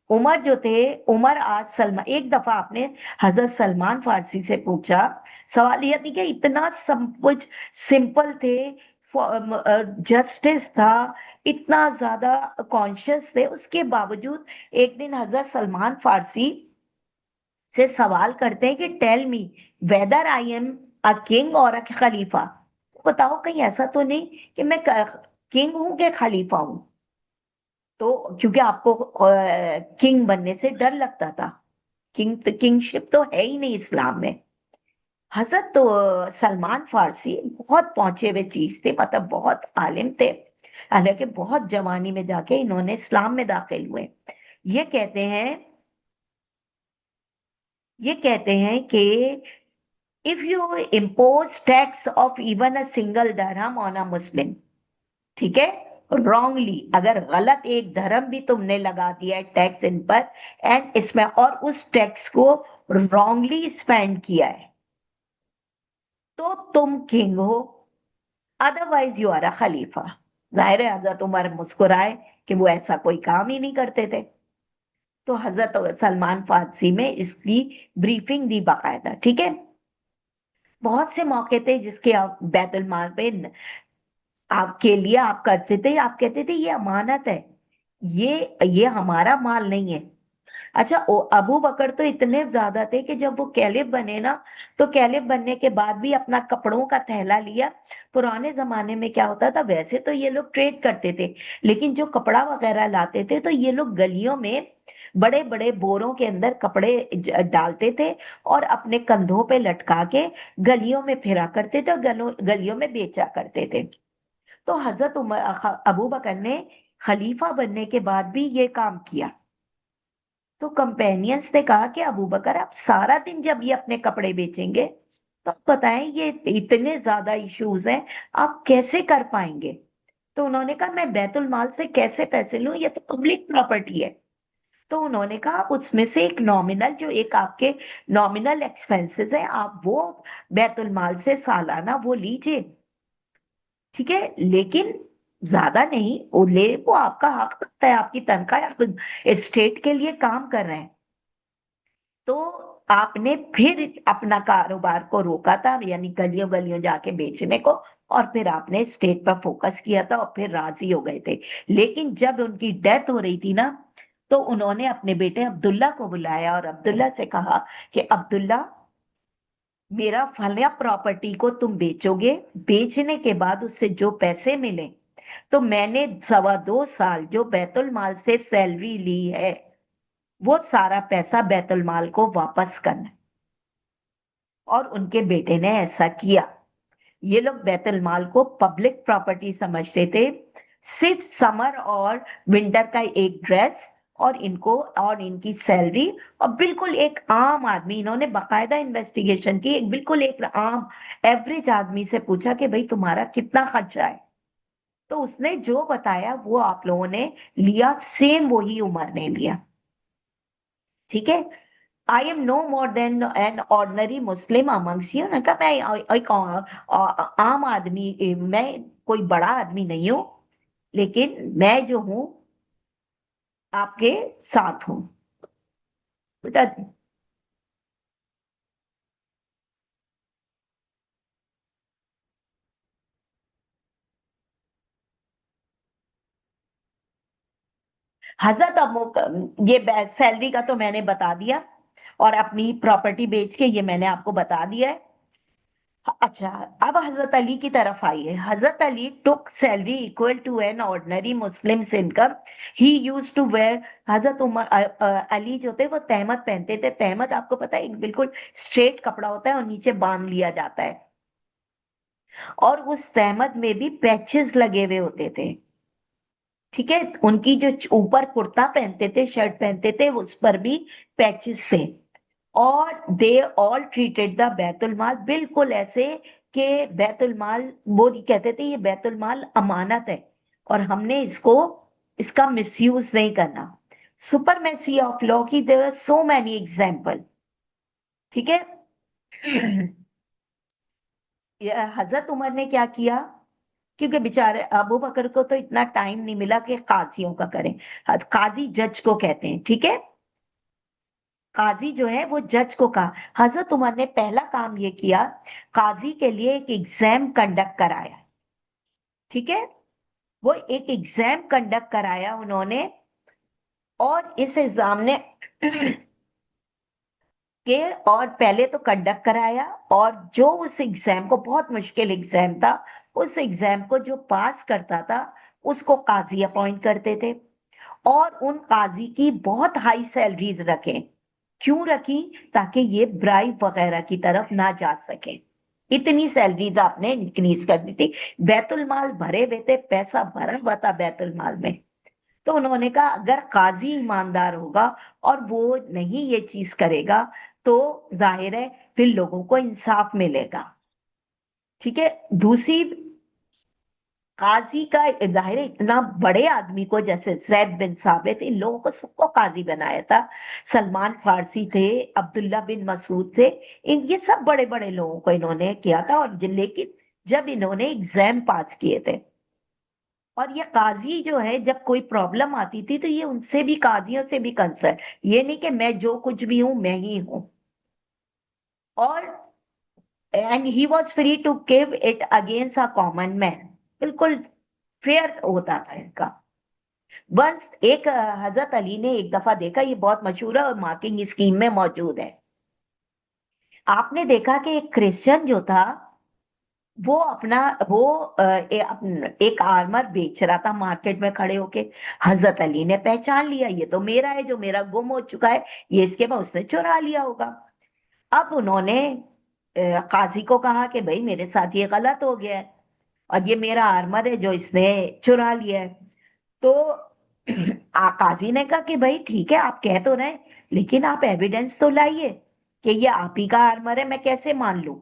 उमर जो थे, उमर आज सलमान, एक दफा आपने हजरत सलमान फारसी से पूछा, सवाल ये नहीं कि इतना सब कुछ सिंपल थे, जस्टिस था, इतना ज्यादा कॉन्शियस थे, उसके बावजूद एक दिन हजरत सलमान फारसी से सवाल करते हैं कि tell me whether I am a king और अ खलीफा, बताओ कहीं ऐसा तो नहीं कि मैं किंग हूं कि खलीफा हूं। तो क्योंकि आपको किंग बनने से डर लगता था, किंगशिप तो है ही नहीं इस्लाम में। हजरत तो सलमान फारसी बहुत पहुंचे हुए चीज थे, मतलब बहुत आलिम थे, हालांकि बहुत जवानी में जाके इन्होंने इस्लाम में दाखिल हुए। ये कहते हैं ये कहते हैं कि if you impose tax of even a single dirham on a Muslim, ठीक है, रॉन्गली, अगर गलत एक धर्म भी तुमने लगा दिया है टैक्स इन पर, एंड इसमें, और उस टैक्स को रॉन्गली स्पेंड किया है, तो तुम किंग हो, अदरवाइज यू आर अ खलीफा। जाहिर है हजरत उमर मुस्कुराए कि वो ऐसा कोई काम ही नहीं करते थे। तो हजरत सलमान फारसी में इसकी ब्रीफिंग दी बाकायदा। ठीक है। बहुत से मौके थे जिसके आप बैतुल माल पे आपके लिए आप करते थे, आप कहते थे ये अमानत है, ये हमारा माल नहीं है। अच्छा, अबू बकर तो इतने ज्यादा थे कि जब वो कैलिफ बने ना, तो कैलिफ बनने के बाद भी अपना कपड़ों का थैला लिया। पुराने जमाने में क्या होता था, वैसे तो ये लोग ट्रेड करते थे, लेकिन जो कपड़ा वगैरह लाते थे तो ये लोग गलियों में बड़े बड़े बोरों के अंदर कपड़े डालते थे और अपने कंधों पे लटका के गलियों में फिरा करते थे और गलियों में बेचा करते थे। तो हजरत उमर, अबू बकर ने खलीफा बनने के बाद भी ये काम किया। तो कंपेनियंस ने कहा कि अबू बकर आप सारा दिन जब ये अपने कपड़े बेचेंगे, तो आप बताएं ये इतने ज्यादा इश्यूज हैं, आप कैसे कर पाएंगे। तो उन्होंने कहा मैं बैतुल माल से कैसे पैसे लूं, ये तो पब्लिक प्रॉपर्टी है। तो उन्होंने कहा आप उसमें से एक नॉमिनल, जो एक आपके नॉमिनल एक्सपेंसेस है, आप वो बैतुल माल से सालाना वो लीजिए। ठीक है, लेकिन ज्यादा नहीं, वो आपका हक लगता है, आपकी तनख्वाह है, आप स्टेट के लिए काम कर रहे हैं। तो आपने फिर अपना कारोबार को रोका था, यानी गलियों गलियों जाके बेचने को, और फिर आपने स्टेट पर फोकस किया था और फिर राजी हो गए थे। लेकिन जब उनकी डेथ हो रही थी ना, तो उन्होंने अपने बेटे अब्दुल्ला को बुलाया और अब्दुल्ला से कहा कि अब्दुल्ला, मेरा फलिया प्रॉपर्टी को तुम बेचोगे, बेचने के बाद उससे जो पैसे मिले, तो मैंने 2.25 साल जो बैतुल माल से सैलरी ली है, वो सारा पैसा बैतुल माल को वापस करना। और उनके बेटे ने ऐसा किया। ये लोग बैतुल माल को पब्लिक प्रॉपर्टी समझते थे, सिर्फ समर और विंटर का एक ड्रेस और इनको और इनकी सैलरी, और बिल्कुल एक आम आदमी, इन्होंने बाकायदा इन्वेस्टिगेशन की, एक बिल्कुल एक आम एवरेज आदमी से पूछा कि भाई तुम्हारा कितना खर्चा है, तो उसने जो बताया वो आप लोगों ने लिया, सेम वही उमर ने लिया। ठीक है। I am no more than an ordinary Muslim amongst you, ना, मैं एक आम आदमी, मैं कोई बड़ा आदमी नहीं हूं, लेकिन मैं जो हूं आपके साथ हूं। बेटा, हजरत ये सैलरी का तो मैंने बता दिया, और अपनी प्रॉपर्टी बेच के ये मैंने आपको बता दिया है। अच्छा, अब हजरत अली की तरफ आइए। Hazrat Ali took salary equal to an ordinary Muslim income. He use to wear, Hazrat Ali जो थे वो तहमद पहनते थे। तहमद आपको पता है, एक बिल्कुल स्ट्रेट कपड़ा होता है और नीचे बांध लिया जाता है, और उस तहमद में भी पैचेस लगे हुए होते थे। ठीक है, उनकी जो ऊपर कुर्ता पहनते थे, शर्ट पहनते थे, उस पर भी पैचेस थे। और दे ऑल ट्रीटेड द बैतुल माल बिल्कुल ऐसे कि बैतुल माल, वो कहते थे ये बैतुल माल अमानत है और हमने इसका मिसयूज नहीं करना। सुपरमेसी ऑफ लॉ की there are so many example. ठीक है। हजरत उमर ने क्या किया, क्योंकि बेचारे अबू बकर को तो इतना टाइम नहीं मिला कि काजियों का करें। काजी जज को कहते हैं, ठीक है। काजी जो है वो जज को कहा। हजरत उमर ने पहला काम ये किया, काजी के लिए एक एग्जाम कंडक्ट कराया। ठीक है, वो एक एग्जाम कंडक्ट कराया उन्होंने, और इस एग्जाम ने के और पहले तो कंडक्ट कराया, और जो उस एग्जाम को, बहुत मुश्किल एग्जाम था, उस एग्जाम को जो पास करता था उसको काजी अपॉइंट करते थे, और उन काजी की बहुत हाई सैलरीज रखें। क्यों रखी? ताकि ये ब्राइब वगैरह की तरफ ना जा सके। इतनी सैलरीज आपने इंक्रीज कर दी थी। बैतुल माल भरे हुए थे, पैसा भरा हुआ था बैतुल माल में। तो उन्होंने कहा अगर काजी ईमानदार होगा और वो नहीं ये चीज करेगा, तो जाहिर है फिर लोगों को इंसाफ मिलेगा। ठीक है। दूसरी, काजी का जाहिर है, इतना बड़े आदमी को जैसे जैद बिन साबित, इन लोगों को सबको काजी बनाया था। सलमान फारसी थे, अब्दुल्ला बिन मसूद थे, इन ये सब बड़े बड़े लोगों को इन्होंने किया था। और लेकिन जब इन्होंने एग्जाम पास किए थे, और ये काजी जो है जब कोई प्रॉब्लम आती थी तो ये उनसे भी, काजियों से भी कंसर्न, ये नहीं कि मैं जो कुछ भी हूं मैं ही हूं। और and he was free to give it against a common man, बिल्कुल फेयर होता था इनका। बस एक हजरत अली ने एक दफा देखा, ये बहुत मशहूर है और मार्किंग स्कीम में मौजूद है। आपने देखा कि एक क्रिश्चियन जो था, वो अपना वो एक आर्मर बेच रहा था मार्केट में खड़े होके। हजरत अली ने पहचान लिया, ये तो मेरा है जो मेरा गुम हो चुका है, ये इसके बाद उसने चुरा लिया होगा। अब उन्होंने काजी को कहा कि भाई मेरे साथ ये गलत हो गया है, और ये मेरा आर्मर है जो इसने चुरा लिया है। तो काजी ने कहा कि भाई ठीक है, आप कह तो रहे, लेकिन आप एविडेंस तो लाइए कि ये आप ही का आर्मर है, मैं कैसे मान लूं।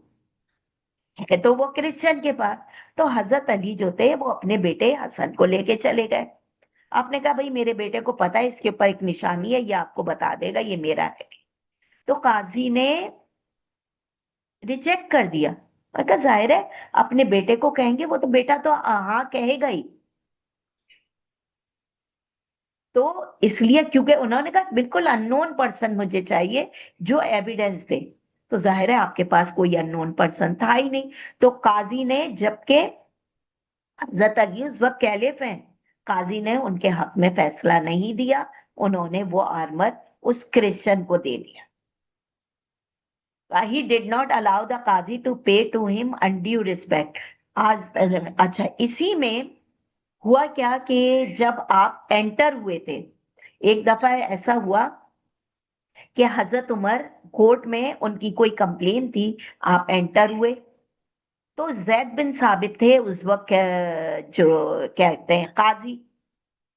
है तो वो क्रिश्चियन के पास। तो हजरत अली जो थे वो अपने बेटे हसन को लेके चले गए। आपने कहा भाई मेरे बेटे को पता है इसके ऊपर एक निशानी है, ये आपको बता देगा ये मेरा है। तो काजी ने रिजेक्ट कर दिया। मैं कहा जाहिर है, अपने बेटे को कहेंगे वो तो बेटा तो हाँ कहेगा ही। तो इसलिए, क्योंकि उन्होंने कहा बिल्कुल अननोन पर्सन मुझे चाहिए जो एविडेंस दे। तो जाहिर है आपके पास कोई अननोन पर्सन था ही नहीं। तो काजी ने, जबकि हजरत अली उस वक्त कैलिफ हैं, काजी ने उनके हक में फैसला नहीं दिया, उन्होंने वो आर्मर उस क्रिश्चियन को दे दिया। He did not allow the काजी to pay to him undue respect. आज अच्छा, इसी में हुआ क्या कि जब आप एंटर हुए थे, एक दफा ऐसा हुआ कि हजरत उमर कोर्ट में, उनकी कोई कंप्लेन थी, आप एंटर हुए, तो जैद बिन साबित थे उस वक्त जो कहते हैं काजी।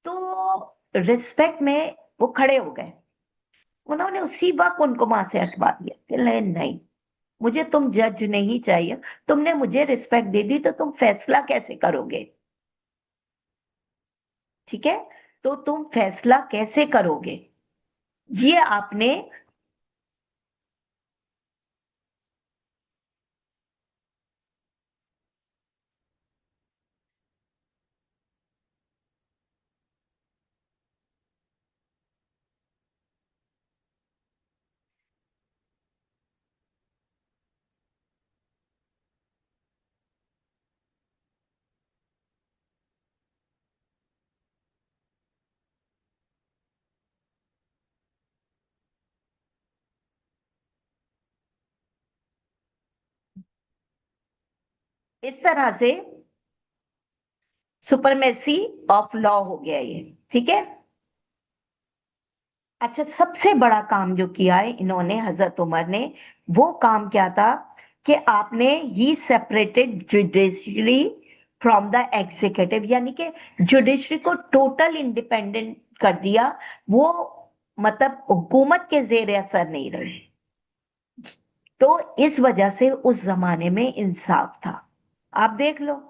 तो रिस्पेक्ट में वो खड़े हो गए, उन्होंने उसी वक्त उनको वहां से हटवा दिया कि नहीं नहीं, मुझे तुम जज नहीं चाहिए, तुमने मुझे रिस्पेक्ट दे दी तो तुम फैसला कैसे करोगे? ठीक है, तो तुम फैसला कैसे करोगे, ये आपने। इस तरह से सुपरमेसी ऑफ लॉ हो गया ये, ठीक है। अच्छा, सबसे बड़ा काम जो किया है इन्होंने, हजरत उमर ने, वो काम क्या था कि आपने ही separated judiciary from the executive, यानी कि जुडिशरी को टोटल इंडिपेंडेंट कर दिया। वो मतलब हुकूमत के जेर असर नहीं रही। तो इस वजह से उस जमाने में इंसाफ था। आप देख लो,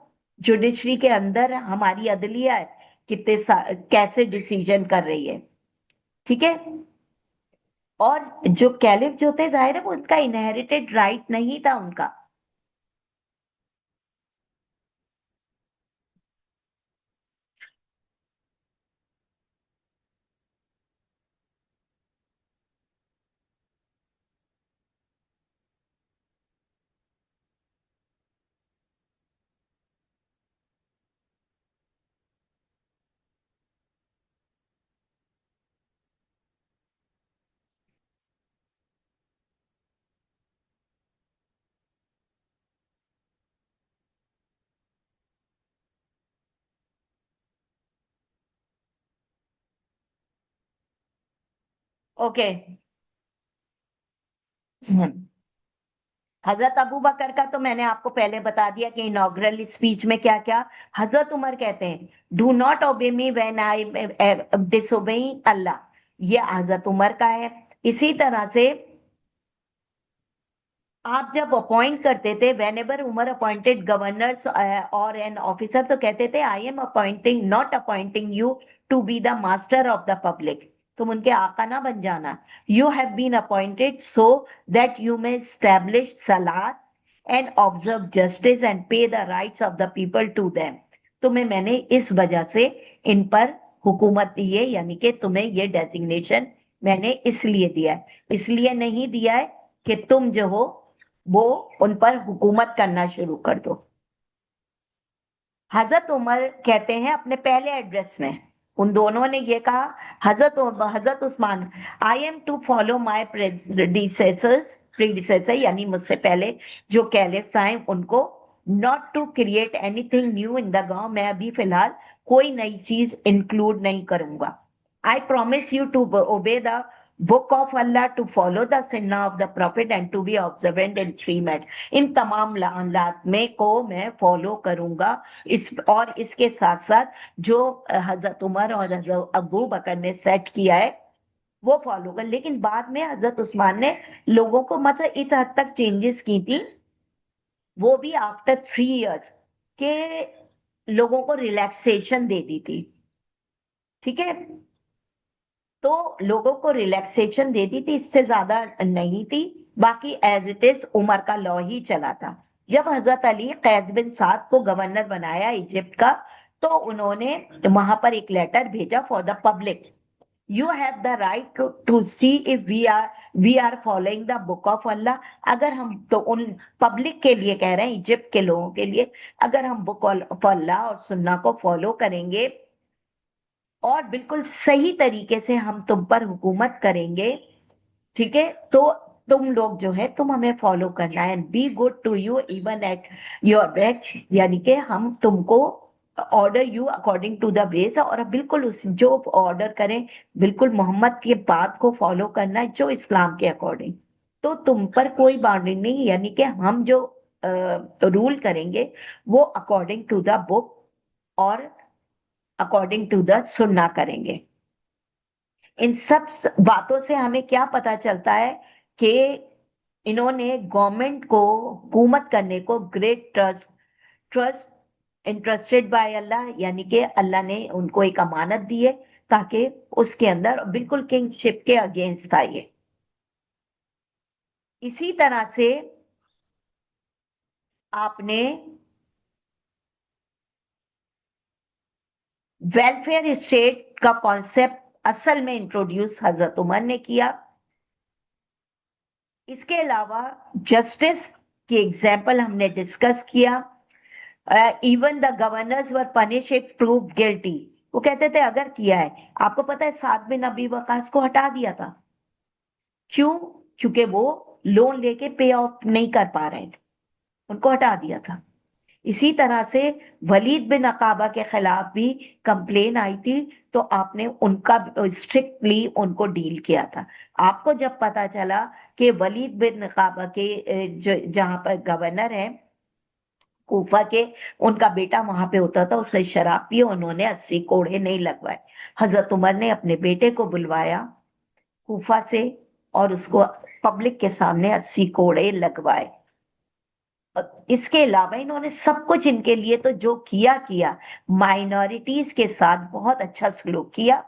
जुडिशरी के अंदर हमारी अदलिया है, कैसे डिसीजन कर रही है, ठीक है। और जो कैलिफ जो थे, जाहिर है वो उनका इनहेरिटेड राइट नहीं था उनका। ओके। हजरत अबू बकर का तो मैंने आपको पहले बता दिया कि इनॉग्रल स्पीच में क्या क्या। हजरत उमर कहते हैं, do not obey me when I disobeying अल्लाह। ये हजरत उमर का है। इसी तरह से आप जब अपॉइंट करते थे, whenever Umar appointed governors और एन ऑफिसर, तो कहते थे, I am appointing, not appointing you to be the master of the public. तुम उनके आका ना बन जाना। You have been appointed so that you may establish सलात and observe justice and pay the rights of the people to them. तुम्हें मैंने इस वजह से इन पर हुकूमत दी है, यानी कि तुम्हें ये डेजिग्नेशन मैंने इसलिए दिया है। इसलिए नहीं दिया है कि तुम जो हो वो उन पर हुकूमत करना शुरू कर दो। हजरत उमर कहते हैं अपने पहले एड्रेस में, उन दोनों ने ये कहा, Hazrat Usman, I am to follow my predecessor, यानी मुझसे पहले जो कैलिफ्स आए उनको, not to create anything new in the गांव। मैं अभी फिलहाल कोई नई चीज इंक्लूड नहीं करूंगा। I promise you to obey the book of Allah, to follow the sunnah of the prophet and to be observant in 3 minute. इन तमाम लात में को मैं फॉलो करूंगा। और इसके साथ साथ जो हजरत उमर और हजरत अबू बकर ने सेट किया है वो फॉलो कर। लेकिन बाद में हजरत उस्मान ने लोगों को मतलब इस हद तक चेंजेस की थी, वो भी आफ्टर 3 इयर्स के लोगों को रिलैक्सेशन दे दी थी, ठीक है। तो लोगों को रिलैक्सेशन दे दी थी, इससे ज्यादा नहीं थी। बाकी एज इट इज उमर का लॉ ही चला था। जब हजरत अली कैस बिन साद को गवर्नर बनाया इजिप्ट का, तो उन्होंने वहां पर एक लेटर भेजा for the public, you have the right to see if we are following the book of Allah. अगर हम, तो उन पब्लिक के लिए कह रहे हैं, इजिप्ट के लोगों के लिए, अगर हम बुक ऑफ अल्लाह और सुन्ना को फॉलो करेंगे और बिल्कुल सही तरीके से हम तुम पर हुकूमत करेंगे, ठीक है, तो तुम लोग जो है तुम हमें फॉलो करना है, be good to you even at your back, यानी कि हम तुमको order you according to the ways, और बिल्कुल उस जो ऑर्डर करें बिल्कुल मोहम्मद के बात को फॉलो करना है, जो इस्लाम के अकॉर्डिंग। तो तुम पर कोई बाउंड्री नहीं, यानी कि हम जो रूल करेंगे वो अकॉर्डिंग टू द बुक और अकॉर्डिंग टू द सुन्ना करेंगे। इन सब बातों से हमें क्या पता चलता है कि इन्होंने गवर्नमेंट को, हुकूमत करने को, ग्रेट ट्रस्ट इंटरेस्टेड बाय अल्लाह, यानी कि अल्लाह ने उनको एक अमानत दी है, ताकि उसके अंदर बिल्कुल किंगशिप के अगेंस्ट था ये। इसी तरह से आपने वेलफेयर स्टेट का कॉन्सेप्ट असल में इंट्रोड्यूस हजरत उमर ने किया। इसके अलावा जस्टिस की एग्जाम्पल हमने डिस्कस किया। Even the governors were punish if prove guilty. वो कहते थे अगर किया है, आपको पता है साद बिन नबी वकास को हटा दिया था। क्यों? क्योंकि वो लोन लेके पे ऑफ नहीं कर पा रहे थे, उनको हटा दिया था। इसी तरह से वलीद बिन अकाबा के खिलाफ भी कंप्लेन आई थी, तो आपने उनका स्ट्रिक्टली उनको डील किया था। आपको जब पता चला कि वलीद बिन अकाबा के जो जहां पर गवर्नर है कूफा के, उनका बेटा वहां पे होता था, उसने शराब पी, उन्होंने 80 कोड़े नहीं लगवाए। हजरत उमर ने अपने बेटे को बुलवाया कूफा से और उसको पब्लिक के सामने 80 कोड़े लगवाए। इसके अलावा इन्होंने सब कुछ इनके लिए तो जो किया किया, माइनॉरिटीज के साथ बहुत अच्छा सलूक किया,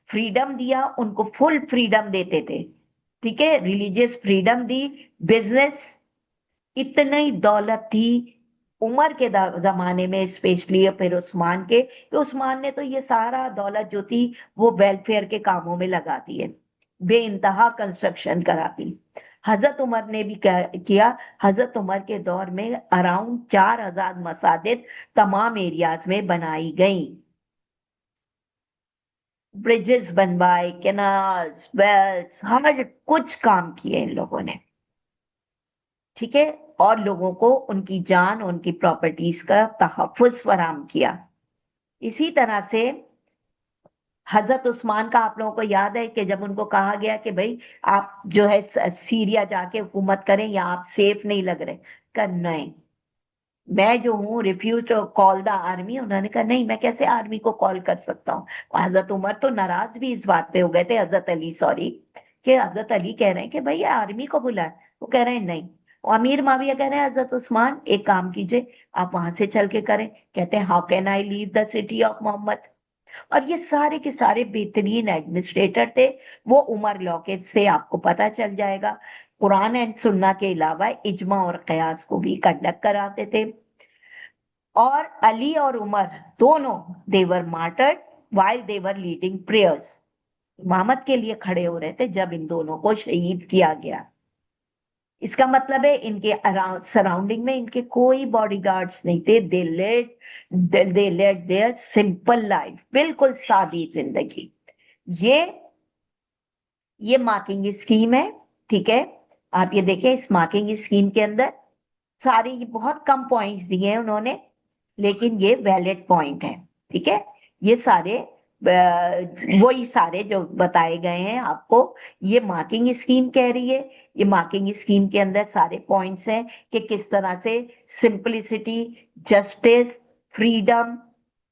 फ्रीडम दिया, उनको फुल फ्रीडम देते थे, ठीक है, रिलीजियस फ्रीडम दी, बिजनेस, इतनी दौलत थी उमर के जमाने में स्पेशली, फिर उस्मान के, तो उस्मान ने तो ये सारा दौलत जो थी वो वेलफेयर के कामों में लगा दी है, बेइंतहा कंस्ट्रक्शन करा दी। हजरत उमर ने भी किया। हजरत उमर के दौर में अराउंड 4000 मसाजिद तमाम एरियाज में बनाई गई, ब्रिजेस बनवाए, कैनाल्स, वेल्स, हर कुछ काम किए इन लोगों ने, ठीक है, और लोगों को उनकी जान, उनकी प्रॉपर्टीज का तहफ्फुज फराहम किया। इसी तरह से हजरत उस्मान का आप लोगों को याद है कि जब उनको कहा गया कि भाई आप जो है सीरिया जाके हुकूमत करें या आप सेफ नहीं लग रहे, कहा नहीं, मैं जो हूँ refuse to call the army, उन्होंने कहा नहीं, मैं कैसे आर्मी को कॉल कर सकता हूँ। हजरत उमर तो नाराज भी इस बात पे हो गए थे, हजरत अली सॉरी, कि हजरत अली कह रहे हैं कि भाई आर्मी को बुलाए, वो कह रहे हैं नहीं। और अमीर माविया कह रहे हैं हजरत उस्मान एक काम कीजिए, आप वहां से चल के करें। कहते हैं how can I leave the city of Muhammad. और ये सारे के सारे बेहतरीन एडमिनिस्ट्रेटर थे। वो उमर लॉ के से आपको पता चल जाएगा, कुरान एंड सुन्ना के अलावा इजमा और कयास को भी कंडक्ट कराते थे। और अली और उमर दोनों देवर मार्टर्ड वाइल देवर लीडिंग प्रेयर्स, इमामत के लिए खड़े हो रहे थे जब इन दोनों को शहीद किया गया। इसका मतलब है इनके अराउंड सराउंडिंग में इनके कोई बॉडीगार्ड्स नहीं थे, दे लेड देयर सिंपल लाइफ, बिल्कुल सादी जिंदगी। ये ये मार्किंग स्कीम है, ठीक है, आप ये देखें, इस मार्किंग स्कीम के अंदर सारे ये बहुत कम पॉइंट्स दिए हैं उन्होंने, लेकिन ये वैलिड पॉइंट है, ठीक है। ये सारे वही सारे जो बताए गए हैं आपको, ये मार्किंग स्कीम कह रही है। ये मार्किंग स्कीम के अंदर सारे पॉइंट्स हैं कि किस तरह से simplicity, justice, freedom,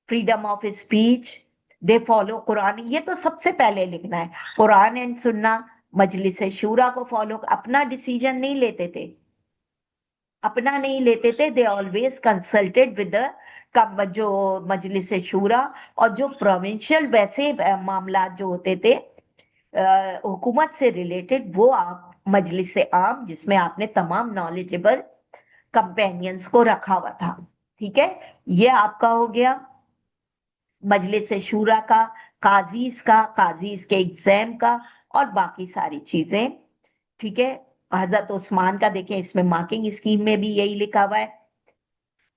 freedom of speech, they follow Quran, ये तो सबसे पहले लिखना है, कुरान एंड सुन्ना, मजलिस शूरा को फॉलो, अपना डिसीजन नहीं लेते थे, अपना नहीं लेते थे, they always consulted with the जो मजलिस शूरा, और जो प्रोविंशियल वैसे मामला जो होते थे हुकूमत से रिलेटेड, वो आप मजलिस आम, जिसमें आपने तमाम नॉलेजेबल कंपेनियंस को रखा हुआ था, ठीक है। ये आपका हो गया मजलिस शूरा का, काजीज के एग्जाम का, और बाकी सारी चीजें, ठीक है। हजरत उस्मान का देखें, इसमें मार्किंग स्कीम में भी यही लिखा हुआ है।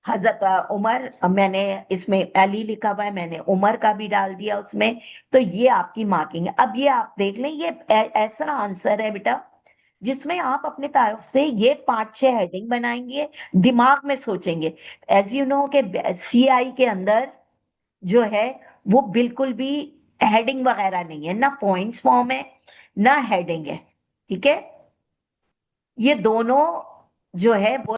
हजरत उमर, मैंने इसमें अली लिखा हुआ है, मैंने उमर का भी डाल दिया उसमें। तो ये आपकी मार्किंग है। अब ये आप देख लें, ये ऐसा आंसर है बेटा जिसमें आप अपने तरफ से ये 5-6 हेडिंग बनाएंगे, दिमाग में सोचेंगे। एज यू नो के सीआई के अंदर जो है वो बिल्कुल भी हेडिंग वगैरह नहीं है, ना पॉइंट्स फॉर्म है ना हेडिंग है, ठीक है। ये दोनों जो है वो